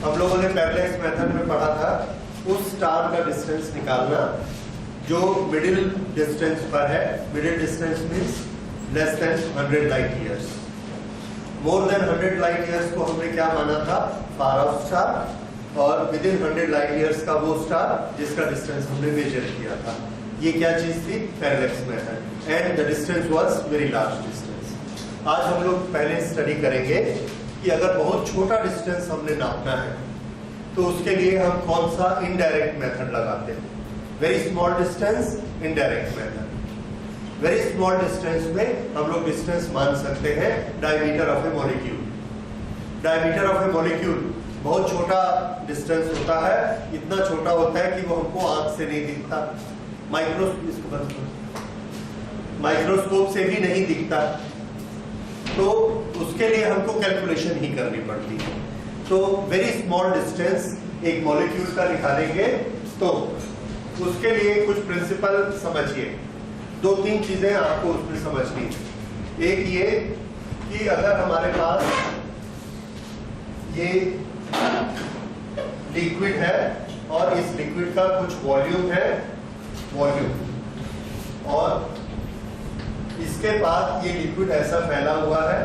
हम लोगों ने पैरेलैक्स मेथड में पढ़ा था उस स्टार का डिस्टेंस निकालना जो मिडिल डिस्टेंस पर है। Middle distance means less than 100 light years. More than 100 light years को हमने क्या माना था? फार ऑफ स्टार। और विद इन 100 लाइट ईयर्स का वो स्टार जिसका डिस्टेंस हमने मेजर किया था। ये क्या चीज थी? Parallax method. And the distance was very large distance. आज हम लोग पहले स्टडी करेंगे कि अगर बहुत छोटा डिस्टेंस हमने नापना है तो उसके लिए हम कौन सा इनडायरेक्ट मेथड लगाते हैं। Very small distance, indirect method. Very small distance में हम लोग डिस्टेंस मान सकते हैं diameter of a molecule. Diameter of a molecule बहुत छोटा डिस्टेंस होता है, इतना छोटा होता है कि वो हमको आंख से नहीं दिखता, माइक्रोस्कोप से भी नहीं दिखता, तो उसके लिए हमको कैलकुलेशन ही करनी पड़ती है। तो वेरी स्मॉल डिस्टेंस एक मॉलिक्यूल का निकालेंगे तो उसके लिए कुछ प्रिंसिपल समझिए। 2-3 चीजें आपको उसमें समझनी है। एक ये कि अगर हमारे पास ये लिक्विड है और इस लिक्विड का कुछ वॉल्यूम है, और इसके बाद ये लिक्विड ऐसा फैला हुआ है,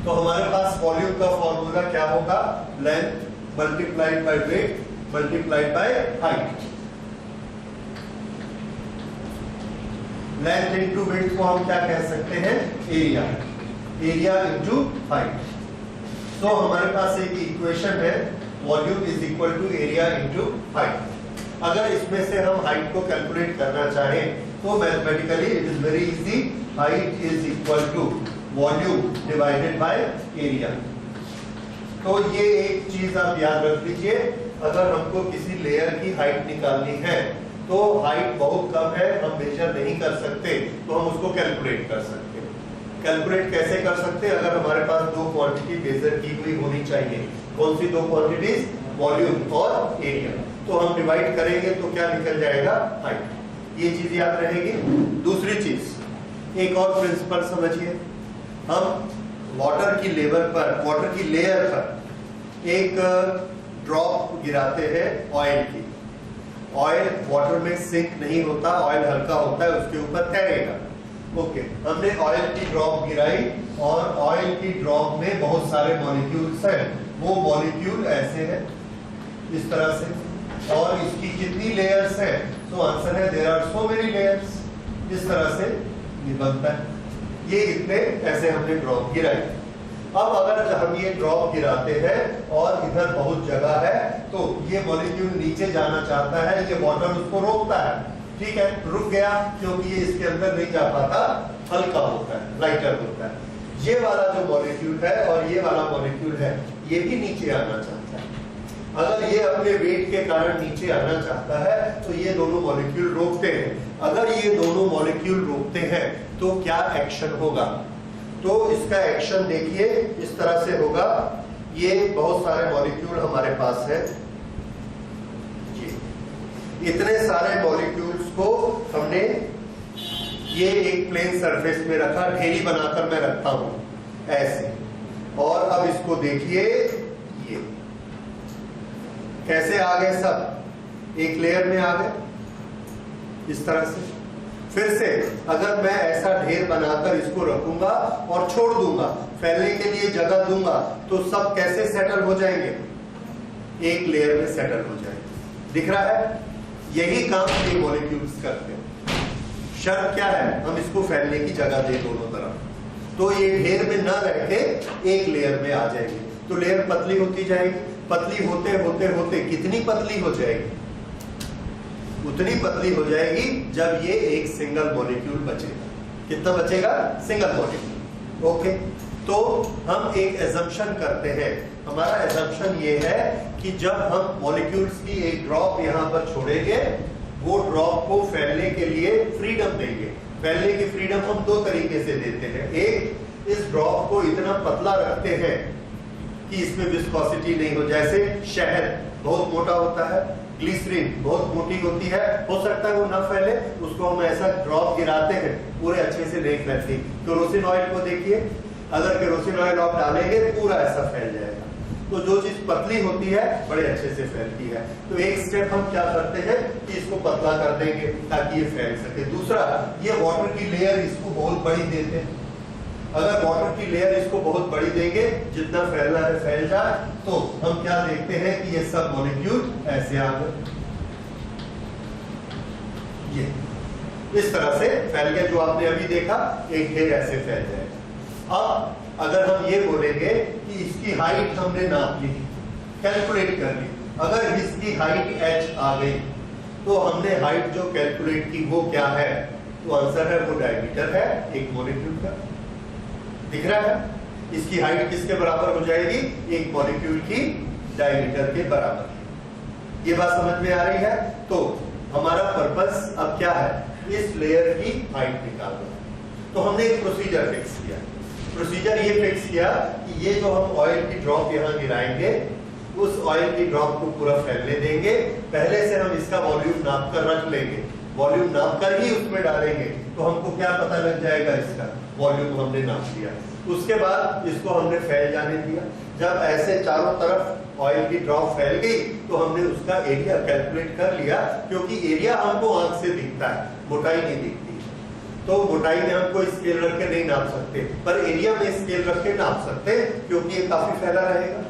तो हमारे पास वॉल्यूम का फॉर्मूला क्या होगा? Length multiplied by weight multiplied by height. Length into weight को हम क्या कह सकते हैं? एरिया। Area into height. तो हमारे पास एक इक्वेशन है, volume is equal to area into height. अगर इसमें से हम हाइट को कैलकुलेट करना चाहें तो mathematically it is very easy. Height is equal to volume divided by area. तो ये एक चीज आप याद रख लीजिए, अगर हमको किसी लेयर की हाइट निकालनी है तो हाइट बहुत कम है, हम मेजर नहीं कर सकते, तो हम उसको कैलकुलेट कर सकते हैं। कैलकुलेट कैसे कर सकते हैं? अगर हमारे पास 2 क्वांटिटी मेजर की हुई होनी चाहिए। कौन सी 2 क्वांटिटीज? वॉल्यूम और एरिया। तो हम डिवाइड करेंगे तो क्या निकल जाएगा? हाइट। ये चीज याद रहेगी। दूसरी चीज, एक और प्रिंसिपल समझिए। हम वाटर की लेयर पर एक ड्रॉप गिराते हैं ऑयल की। ऑयल वाटर में सिंक नहीं होता, ऑयल हल्का होता है, उसके ऊपर तैरेगा। ओके, हमने ऑयल की ड्रॉप गिराई और ऑयल की ड्रॉप में बहुत सारे मॉलिक्यूल्स हैं। वो मॉलिक्यूल ऐसे हैं, इस तरह से, और इसकी कितनी लेयर्स हैं? तो आंसर है there are so many layers. इस तरह से ये बनता है। ये इतने ऐसे हमने ड्रॉप गिराई। अब अगर हम ये ड्रॉप गिराते हैं और इधर बहुत जगह है तो ये मॉलिक्यूल नीचे जाना चाहता है, ये वाटर उसको रोकता है। ठीक है, रुक गया क्योंकि ये इसके अंदर नहीं जा पाता, हल्का होता है, लाइटर होता है। ये वाला जो मॉलिक्यूल है और ये वाला मॉलिक्यूल है, ये भी नीचे आना चाहता है। अगर ये अपने वेट के कारण नीचे आना चाहता है तो ये दोनों मॉलिक्यूल रोकते हैं। अगर ये दोनों मॉलिक्यूल रोकते हैं तो क्या एक्शन होगा? तो इसका एक्शन देखिए इस तरह से होगा। ये बहुत सारे मॉलिक्यूल हमारे पास है, इतने सारे मॉलिक्यूल्स को हमने ये एक प्लेन सरफेस में रखा, ढेरी बनाकर मैं रखता हूं ऐसे। और अब इसको देखिए, ये कैसे आ गए? सब एक लेयर में आ गए इस तरह से। फिर से अगर मैं ऐसा ढेर बनाकर इसको रखूंगा और छोड़ दूंगा, फैलने के लिए जगह दूंगा, तो सब कैसे सेटल हो जाएंगे? एक लेयर में सेटल हो जाएंगे। दिख रहा है? यही काम ये मॉलिक्यूल्स करते हैं। शर्त क्या है? हम इसको फैलने की जगह दें दोनों तरफ, तो ये ढेर में न रह के एक लेयर में आ जाएंगे। तो लेयर पतली होती जाएगी। पतली होते होते होते कितनी पतली हो जाएगी? उतनी पतली हो जाएगी जब ये एक सिंगल मॉलिक्यूल बचेगा। कितना बचेगा? Single molecule. ओके, तो हम एक एजम्पशन करते हैं। हमारा एजम्पशन ये है कि जब हम मॉलिक्यूल्स की एक ड्रॉप यहाँ पर छोड़ेंगे, वो ड्रॉप को फैलने के लिए फ्रीडम देंगे। फैलने की फ्रीडम हम 2 तरीके से देते हैं। एक, इस ड्रॉप को इतना पतला रखते हैं कि इसमें विस्कोसिटी नहीं हो। जैसे शहद बहुत मोटा होता है, ग्लिसरीन बहुत मोटी होती है, हो सकता है वो ना फैले, उसको हम ऐसा ड्रॉप गिराते हैं, पूरे अच्छे से नहीं फैलती। केरोसिन ऑयल को देखिए, अगर केरोसिन ऑयल आप डालेंगे पूरा ऐसा फैल जाएगा। तो जो चीज पतली होती है बड़े अच्छे से फैलती है। तो एक स्टेप हम क्या करते हैं कि इसको पतला कर देंगे ताकि ये फैल सके। दूसरा, ये वाटर की लेयर इसको बहुत बड़ी देते हैं। अगर वाटर की लेयर इसको बहुत बड़ी देंगे, जितना फैलना है फैल जाए, तो हम क्या देखते हैं कि ये सब मॉलिक्यूल ऐसे आ गए, ये इस तरह से फैल गया। जो आपने अभी देखा एक ढेर ऐसे फैल जाएगा। अब अगर हम ये बोलेंगे कि इसकी हाइट हमने नाप ली, कैलकुलेट कर ली, अगर इसकी हाइट h आ गई तो हमने हाइट जो कैलकुलेट की वो क्या है, तो आंसर है वो डायमीटर है एक मॉलिक्यूल का। दिख रहा है? इसकी हाइट किसके बराबर हो जाएगी? एक मॉलिक्यूल की डायमीटर के बराबर। ये बात समझ में आ रही है? तो हमारा पर्पस अब क्या है? इस लेयर की हाइट निकालना। तो हमने एक प्रोसीजर फिक्स किया। प्रोसीजर ये फिक्स किया कि ये जो हम ऑयल की ड्रॉप यहाँ गिराएंगे, उस ऑयल की ड्रॉप को पूरा फैलने देंगे। पहले से हम इसका वॉल्यूम नाप कर रख लेंगे, वॉल्यूम नाप कर ही उसमें डालेंगे, तो हमको क्या पता लग जाएगा? इसका वॉल्यूम हमने नाप लिया। उसके बाद इसको हमने फैल जाने दिया। जब ऐसे चारों तरफ ऑयल की ड्रॉप फैल गई तो हमने उसका एरिया कैलकुलेट कर लिया, क्योंकि एरिया हमको आंख से दिखता है, मोटाई नहीं दिखती। तो मोटाई में हमको स्केल रख के नहीं नाप सकते, पर एरिया में स्केल रख के नाप सकते, क्योंकि ये काफी फैला रहेगा।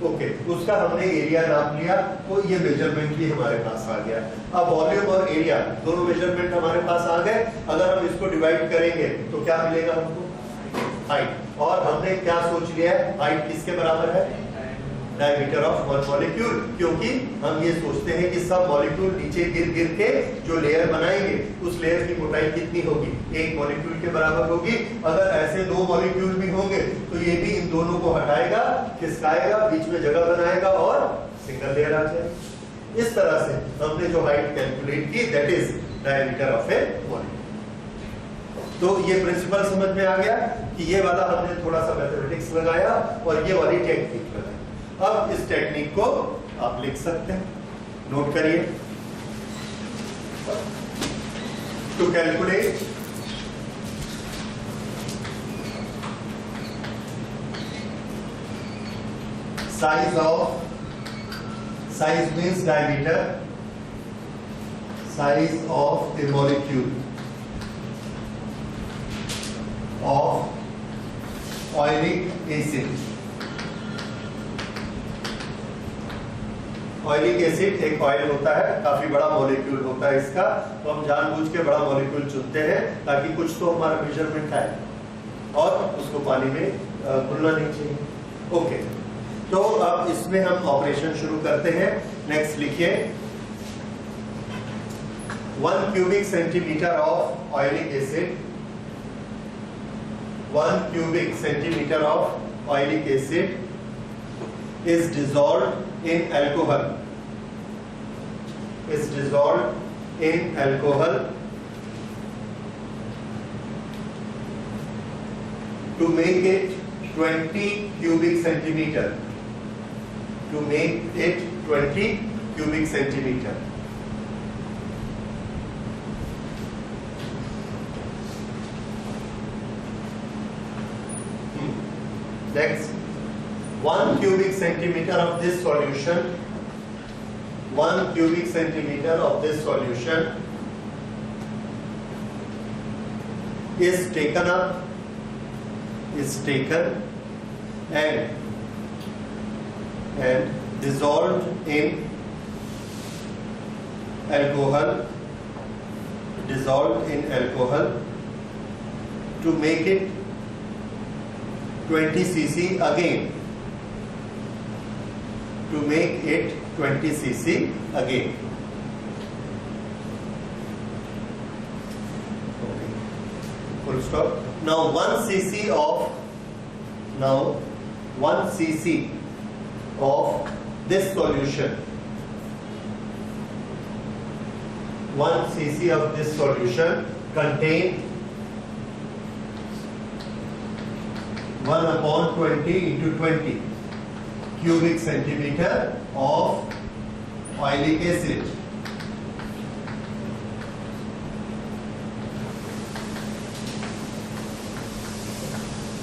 ओके, उसका हमने एरिया नाप लिया, तो ये मेजरमेंट भी हमारे पास आ गया। अब वॉल्यूम और एरिया दोनों मेजरमेंट हमारे पास आ गए। अगर हम इसको डिवाइड करेंगे तो क्या मिलेगा हमको? हाइट। और हमने क्या सोच लिया है? हाइट किसके बराबर है? Diameter of one molecule. क्योंकि हम ये सोचते हैं कि सब मॉलिक्यूल नीचे गिर गिर के जो लेयर बनाएंगे, उस लेयर की मोटाई कितनी होगी? एक मॉलिक्यूल के बराबर होगी। अगर ऐसे दो मॉलिक्यूल भी होंगे तो ये भी इन दोनों को हटाएगा, खिसकाएगा, बीच में जगह बनाएगा और सिंगल लेयर आ जाएगी। इस तरह से हमने जो हाइट कैलकुलेट की, that is diameter of a molecule. तो ये प्रिंसिपल समझ में आ गया कि ये वाला हमने थोड़ा सा मैथमेटिक्स लगाया और ये वाली टेक्निक लगाई। अब इस टेक्निक को आप लिख सकते हैं, नोट करिए। To calculate size means diameter, size of a molecule of oilic acid। Oleic acid एक ऑयल होता है, काफी बड़ा मॉलिक्यूल होता है इसका, तो हम जानबूझ के बड़ा मॉलिक्यूल चुनते हैं ताकि कुछ तो हमारा मेजरमेंट आए और उसको पानी में घुलना नहीं चाहिए। ओके, तो अब इसमें हम ऑपरेशन शुरू करते हैं। नेक्स्ट लिखिए, 1 cubic centimeter of oilic acid, 1 cubic centimeter of oilic acid is dissolved in alcohol, is dissolved in alcohol to make it 20 cubic centimeter, to make it 20 cubic centimeter। Next, 1 cubic centimeter of this solution, 1 cubic centimeter of this solution is taken up, is taken and dissolved in alcohol, dissolved in alcohol to make it 20 cc again, to make it 20 cc again। Okay, full stop। Now 1 cc of this solution, 1 cc of this solution contain 1/20 into 20 cubic centimeter of oilic acid।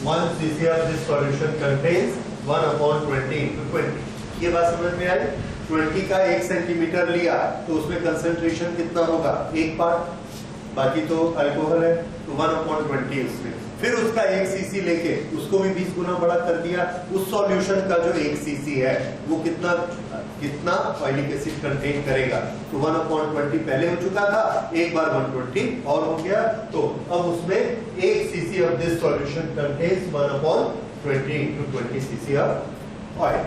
1 cc of this solution contains 1/20 into 20। ये बात समझ में आई? 20 का 1 centimetre लिया तो उसमें concentration कितना होगा? 1 पार्ट, बाकी तो अल्कोहल है, तो 1/20 उसमें। फिर उसका 1 सीसी लेके उसको भी 20 गुना बड़ा कर दिया। उस सॉल्यूशन का जो 1 सीसी है वो कितना ऑयलिक एसिड कंटेन करेगा? तो 1/20 पहले हो चुका था, एक बार 120 और हो गया, तो अब उसमें 1 CC of this solution contains 1/20 into 20 CC of oil.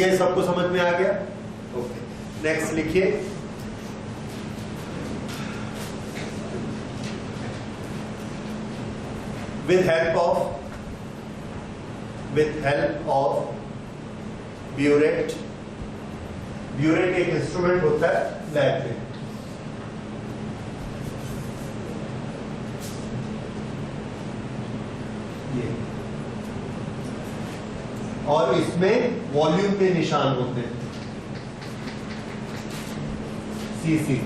ये सबको समझ में आ गया? ओके, नेक्स्ट लिखिए। with help of burette एक इंस्ट्रूमेंट होता है लैब में, ये, और इसमें वॉल्यूम के निशान होते हैं सीसी।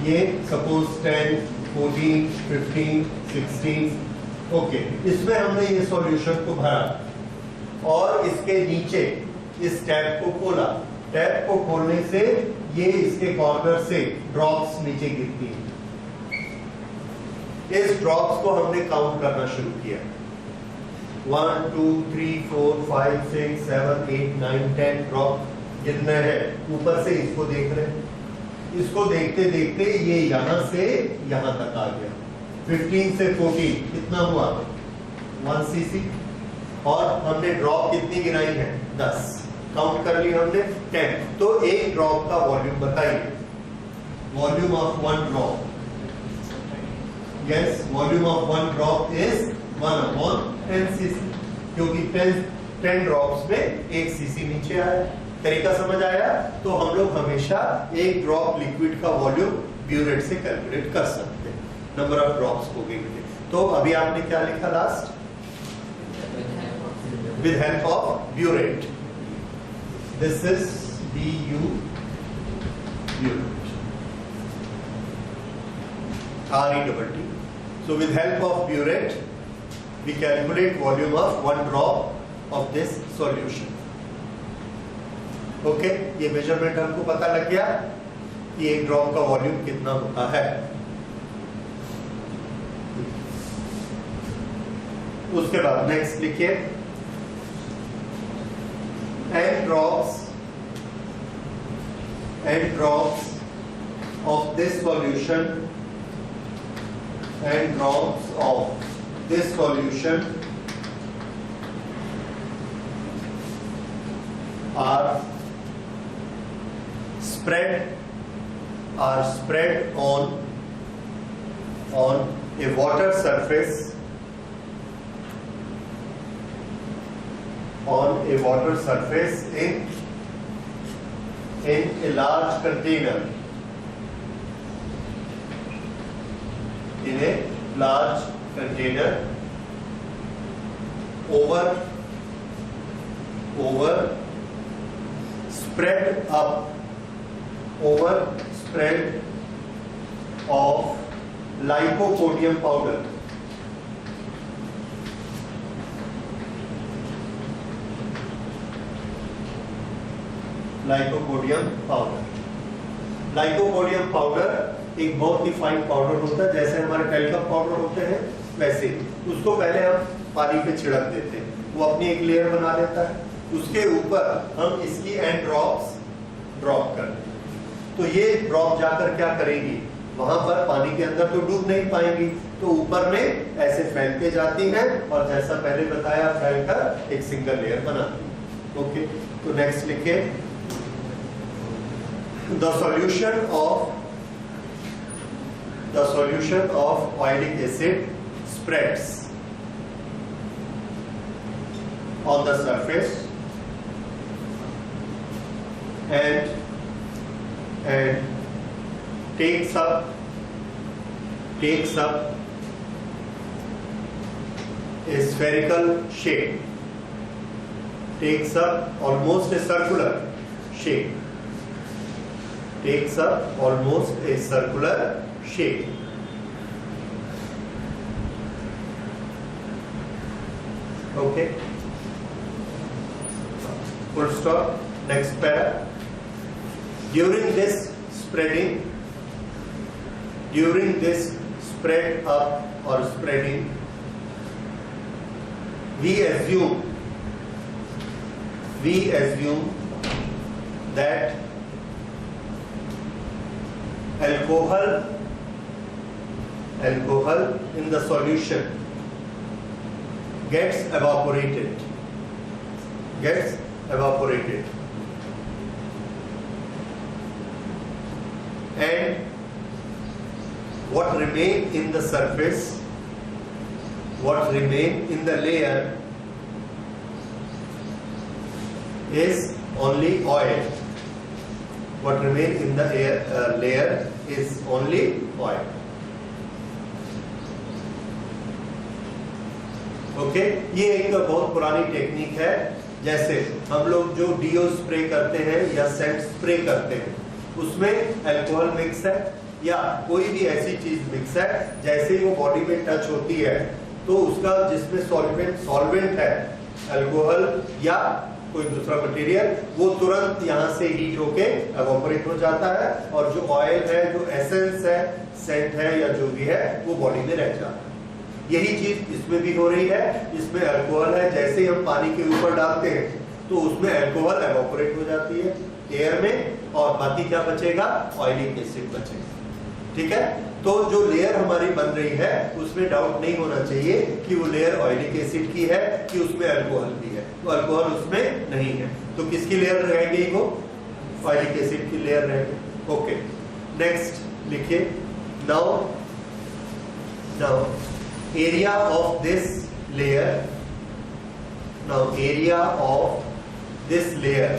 ये सपोज 10, 14, 15, 16, ओके। इसमें हमने ये सॉल्यूशन को भरा और इसके नीचे इस टैप को खोला। टैप को खोलने से ये इसके कॉर्नर से ड्रॉप्स नीचे गिरती हैं। इस ड्रॉप्स को हमने काउंट करना शुरू किया। 1, 2, 3, 4, 5, 6, 7, 8, 9, 10 ड्रॉप गिरने हैं। ऊपर से इसको देख रहे हैं। इसको देखते देखते ये यहां से यहां तक आ गया। 15 से 14 कितना हुआ? 1 सीसी। और हमने ड्रॉप कितनी गिराई है? 10। काउंट कर ली हमने 10। तो एक ड्रॉप का वॉल्यूम बताइए। Volume of 1 drop, yes, volume of 1 drop is 1/10 CC, क्योंकि 10 ड्रॉप्स में 1 सीसी नीचे आया। तरीका समझ आया? तो हम लोग हमेशा एक ड्रॉप लिक्विड का वॉल्यूम ब्यूरेट से कैलकुलेट कर सकते हैं, नंबर ऑफ ड्रॉप्स को गिनके। तो अभी आपने क्या लिखा last? With help of burette. This is BU burette, RETT। So with help of burette we calculate volume of 1 drop of this solution। Okay, ये मेजरमेंट हमको पता लग गया कि एक ड्रॉप का वॉल्यूम कितना होता है। उसके बाद नेक्स्ट लिखिए, n drops of this solution, n drops of this solution are spread on a water surface, in a large container, spread of lycopodium powder. Lycopodium powder एक बहुत ही फाइन पाउडर होता है, जैसे हमारे टेल्कम पाउडर होते हैं वैसे। उसको पहले हम पानी पे छिड़क देते हैं, वो अपनी एक लेयर बना लेता है। उसके ऊपर हम इसकी एंड ड्रॉप्स ड्रॉप करते हैं। तो ये ड्रॉप जाकर क्या करेगी? वहां पर पानी के अंदर तो डूब नहीं पाएंगी, तो ऊपर में ऐसे फैलते जाती हैं और जैसा पहले बताया फैलकर एक सिंगल लेयर बनाती है। ओके, तो नेक्स्ट लिखिए, the solution of oilic acid spreads on the surface and takes up a spherical shape, takes up almost a circular shape, Okay, full stop. Next para. During this spread up or spreading, we assume that alcohol in the solution gets evaporated, and what remain in the surface, what remain in the layer is only oil. What remain in the layer is only oil. Okay, ये एक बहुत पुरानी technique है। जैसे हम लोग जो do spray करते हैं या सेंट स्प्रे करते हैं, उसमें अल्कोहल मिक्स है या कोई भी ऐसी चीज मिक्स है, जैसे ही वो बॉडी में टच होती है तो उसका जिसमें सॉल्वेंट है, अल्कोहल या कोई दूसरा मटेरियल, वो तुरंत यहाँ से हीट होके एवोपरेट हो जाता है और जो ऑयल है, जो एसेंस है, सेंट है या जो भी है, वो बॉडी में रह जाता है। यही चीज इसमें भी हो रही है। इसमें अल्कोहल है, जैसे ही हम पानी के ऊपर डालते हैं तो उसमें अल्कोहल एवोपरेट हो जाती है एयर में, और बाकी क्या बचेगा? ऑयलिक एसिड बचेगा। ठीक है, तो जो लेयर हमारी बन रही है उसमें डाउट नहीं होना चाहिए कि वो लेयर ऑयलिक एसिड की है कि उसमें अल्कोहल भी है। तो अल्कोहल उसमें नहीं है, तो किसकी लेयर रह गई? वो ऑयलिक एसिड की लेयर रह गई। ओके, नेक्स्ट लिखिए। Now area of this layer, area of this layer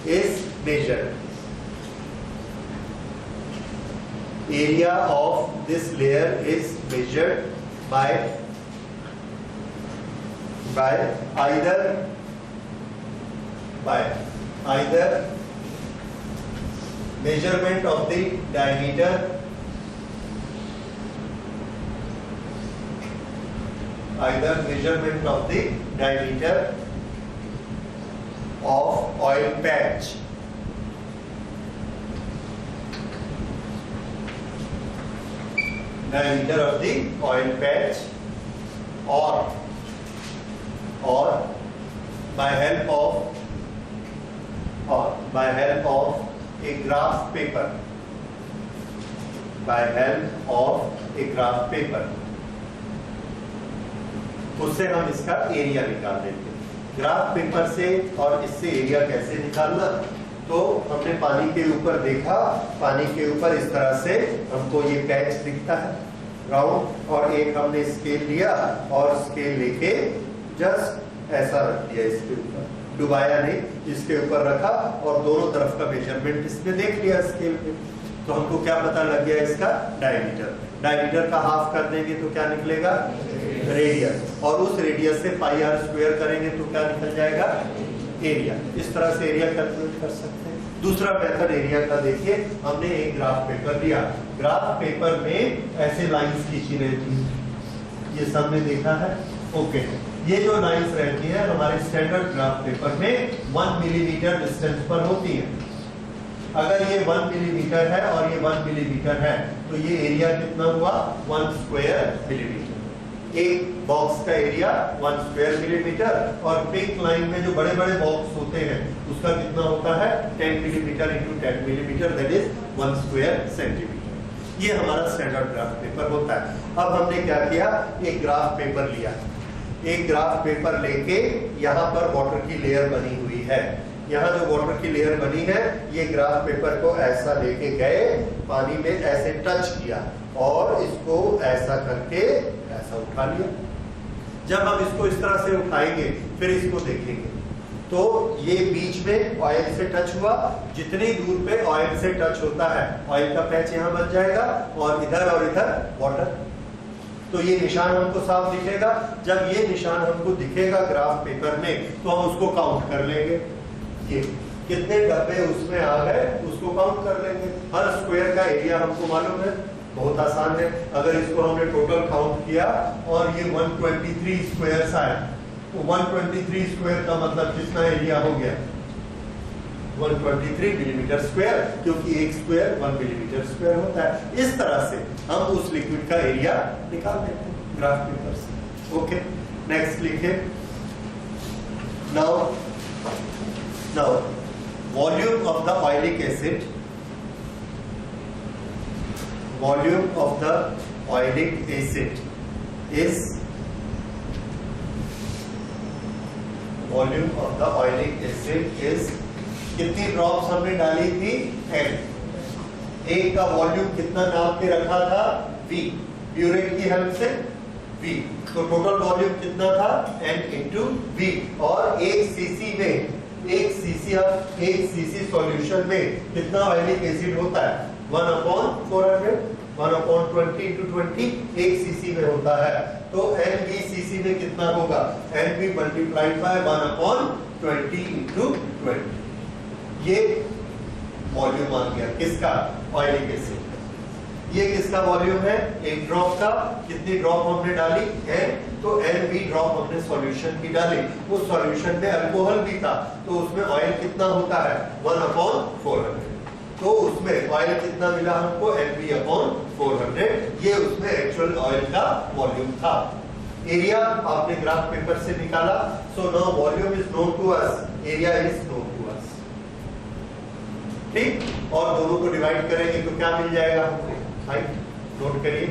is measured. Area of this layer is measured by either measurement of the diameter of oil patch, or by help of a graph paper, उससे हम इसका area निकाल देंगे। Graph paper से और इससे area कैसे निकालना? तो हमने पानी के ऊपर देखा, पानी के ऊपर इस तरह से हमको ये पैच दिखता है राउंड, और एक हमने स्केल लिया और स्केल लेके जस्ट ऐसा रख दिया इसके ऊपर, डुबाया नहीं, इसके ऊपर रखा और दोनों तरफ का मेजरमेंट इसमें देख लिया स्केल पे। तो हमको क्या पता लग गया? इसका डायमीटर का हाफ कर देंगे तो क्या निकलेगा? रेडियस, और उस रेडियस से पाई आर स्क्वायर करेंगे तो क्या निकल जाएगा? एरिया। इस तरह से एरिया कैलकुलेट कर सकते हैं। दूसरा मेथड एरिया का देखिए, हमने एक ग्राफ पेपर लिया, ग्राफ पेपर में ऐसे लाइंस खींची रहती है, ये सबने देखा है। ओके, ये जो लाइंस रहती है हमारे स्टैंडर्ड ग्राफ पेपर में 1 मिलीमीटर डिस्टेंस पर होती है। अगर ये 1 मिलीमीटर है और ये 1 मिलीमीटर है तो ये एरिया कितना हुआ? 1 स्क्वायर मिलीमीटर। एक बॉक्स का एरिया 1 स्क्वायर मिलीमीटर, और पिंक लाइन में जो बड़े बड़े बॉक्स होते हैं उसका कितना होता है? 10 millimetre into 10 millimetre, that is 1 square centimetre. ये हमारा स्टैंडर्ड ग्राफ पेपर होता है। अब हमने क्या किया? एक ग्राफ पेपर लिया, एक ग्राफ पेपर लेके यहाँ पर वाटर की लेयर बनी हुई है, यहाँ जो वाटर की लेयर बनी है, ये ग्राफ पेपर को ऐसा लेके गए, पानी में ऐसे टच किया और इसको ऐसा करके ऐसा उठा लिया। जब हम इसको इस तरह से उठाएंगे फिर इसको देखेंगे तो ये बीच में ऑयल से टच हुआ, जितनी दूर पे ऑयल से टच होता है ऑयल का पैच यहाँ बन जाएगा और इधर वाटर। तो ये निशान हमको साफ दिखेगा। जब ये निशान हमको दिखेगा ग्राफ पेपर में तो हम उसको काउंट कर लेंगे, ये कितने डब्बे उसमें आ गए उसको काउंट कर लेंगे। हर स्क्वायर का एरिया हमको मालूम है, बहुत आसान है। अगर इसको हमने टोटल काउंट किया और ये 123 स्क्वायर्स आए, 123 स्क्वायर का मतलब कितना एरिया हो गया? 123 मिलीमीटर स्क्वायर, क्योंकि एक स्क्वायर 1 मिलीमीटर स्क्वायर होता है। इस तरह से हम उस लिक्विड का एरिया निकाल देते हैं ग्राफ पेपर से। ओके, नेक्स्ट लिखे। Now volume of the oleic acid, volume of the oleic acid is, volume of the oleic acid is, कितनी ड्रॉप्स हमने डाली थी? n। एक का वॉल्यूम कितना नाप के रखा था? v, ब्यूरेट की हेल्प से v, तो टोटल वॉल्यूम कितना था? n into v। और एक सीसी में, एक सीसी सॉल्यूशन में कितना ऑयलिक एसिड होता है? 1/400, 1/20 इंटू 20 एक सीसी में होता है। तो NV सीसी में कितना होगा? NV multiplied by 1/20 into 20। ये वॉल्यूम आ गया किसका? Oleic acid. ये किसका वॉल्यूम है? एक ड्रॉप का। कितनी ड्रॉप हमने डाली? n। तो NV ड्रॉप हमने सॉल्यूशन की डाली। उस सॉल्यूशन में अल्कोहल भी था, तो उसमें ऑयल कितना होता है? 1/400। तो उसमें ऑयल कितना मिला हमको? NV/400। ये उसमें एक्चुअल ऑयल का वॉल्यूम था। एरिया आपने ग्राफ पेपर से निकाला। So now volume is known to us, area is known to us. ठीक, और दोनों को डिवाइड करेंगे तो क्या मिल जाएगा हमको? हाइट। नोट करिए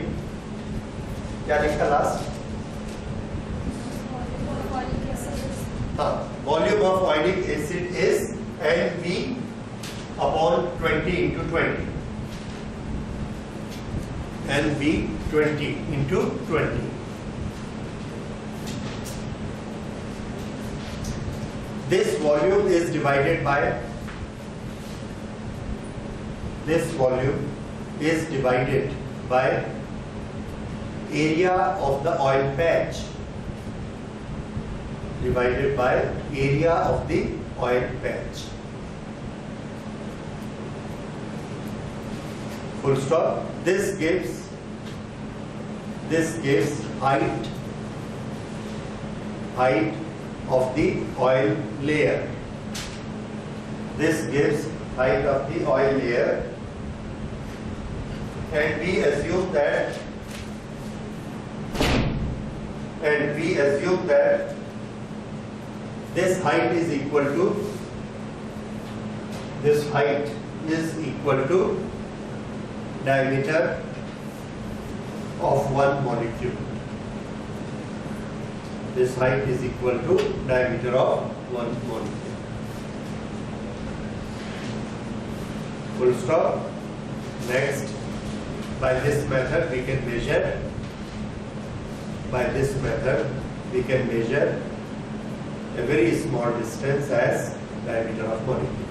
क्या लिखा लास्ट? हाँ, volume of oleic acid is NV/20 into 20, NV20 into 20। This volume is divided by, this volume is divided by area of the oil patch, divided by area of the oil patch. Full stop. This gives height of the oil layer. This gives height of the oil layer, and we assume that this height is equal to diameter of one molecule. This height is equal to diameter of one molecule. Full stop. Next, by this method we can measure. By this method we can measure a very small distance as diameter of molecule.